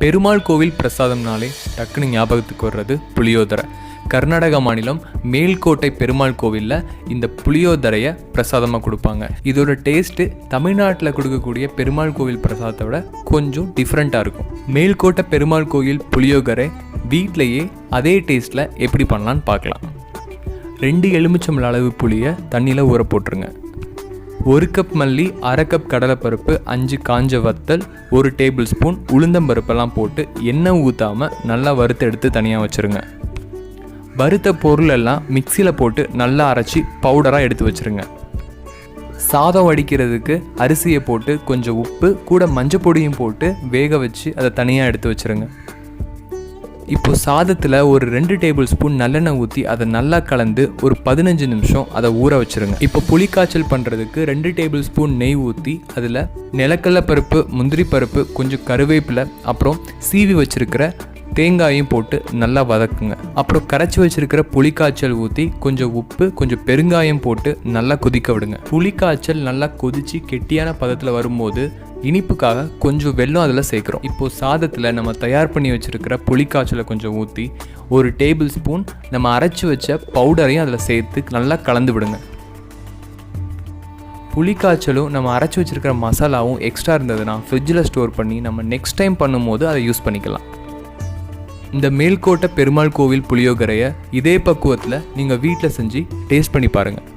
பெருமாள் கோவில் பிரசாதம்னாலே டக்குன்னு ஞாபகத்துக்கு வர்றது புளியோதரை. கர்நாடகா மாநிலம் மேல்கோட்டை பெருமாள் கோவிலில் இந்த புளியோதரையை பிரசாதமாக கொடுப்பாங்க. இதோட டேஸ்ட்டு தமிழ்நாட்டில் கொடுக்கக்கூடிய பெருமாள் கோவில் பிரசாதத்தை விட கொஞ்சம் டிஃப்ரெண்ட்டாக இருக்கும். மேல்கோட்டை பெருமாள் கோவில் புளியோகரை வீட்டிலையே அதே டேஸ்ட்டில் எப்படி பண்ணலான்னு பார்க்கலாம். 2 எலுமிச்சம்பழ அளவு புளியை தண்ணியில் ஊற போட்டுருங்க. 1 கப் மல்லி, 1/2 கப் கடலைப்பருப்பு, 5 காஞ்ச வத்தல், 1 டேபிள் ஸ்பூன் உளுந்தம்பருப்பெல்லாம் போட்டு எண்ணெய் ஊற்றாமல் நல்லா வறுத்து எடுத்து தனியாக வச்சுருங்க. வறுத்த பொருளெல்லாம் மிக்சியில் போட்டு நல்லா அரைச்சி பவுடராக எடுத்து வச்சுருங்க. சாதம் வடிக்கிறதுக்கு அரிசியை போட்டு கொஞ்சம் உப்பு கூட மஞ்சள் பொடியும் போட்டு வேக வச்சு அதை தனியாக எடுத்து வச்சுருங்க. இப்போது சாதத்தில் ஒரு 2 டேபிள் ஸ்பூன் நல்லெண்ணெய் ஊற்றி அதை நல்லா கலந்து ஒரு 15 நிமிஷம் அதை ஊற வச்சுருங்க. இப்போ புளிக்காய்ச்சல் பண்ணுறதுக்கு 2 டேபிள் ஸ்பூன் நெய் ஊற்றி அதில் நிலக்கடலை பருப்பு, முந்திரி பருப்பு, கொஞ்சம் கருவேப்பிலை, அப்புறம் சீவி வச்சுருக்கிற தேங்காயும் போட்டு நல்லா வதக்குங்க. அப்புறம் கரைச்சி வச்சுருக்கிற புளிக்காய்ச்சல் ஊற்றி கொஞ்சம் உப்பு, கொஞ்சம் பெருங்காயம் போட்டு நல்லா கொதிக்க விடுங்க. புளிக்காய்ச்சல் நல்லா கொதித்து கெட்டியான பதத்தில் வரும்போது இனிப்புக்காக கொஞ்சம் வெல்லம் அதில் சேர்க்குறோம். இப்போது சாதத்தில் நம்ம தயார் பண்ணி வச்சுருக்கிற புளிக்காய்ச்சலை கொஞ்சம் ஊற்றி 1 டேபிள் ஸ்பூன் நம்ம அரைச்சி வச்ச பவுடரையும் அதில் சேர்த்து நல்லா கலந்து விடுங்க. புளிக்காய்ச்சலும் நம்ம அரைச்சி வச்சுருக்கிற மசாலாவும் எக்ஸ்ட்ரா இருந்ததுன்னா ஃப்ரிட்ஜில் ஸ்டோர் பண்ணி நம்ம நெக்ஸ்ட் டைம் பண்ணும்போது அதை யூஸ் பண்ணிக்கலாம். இந்த மேல்கோட்டை பெருமாள் கோவில் புளியோகரையை இதே பக்குவத்தில் நீங்கள் வீட்டில் செஞ்சு டேஸ்ட் பண்ணி பாருங்கள்.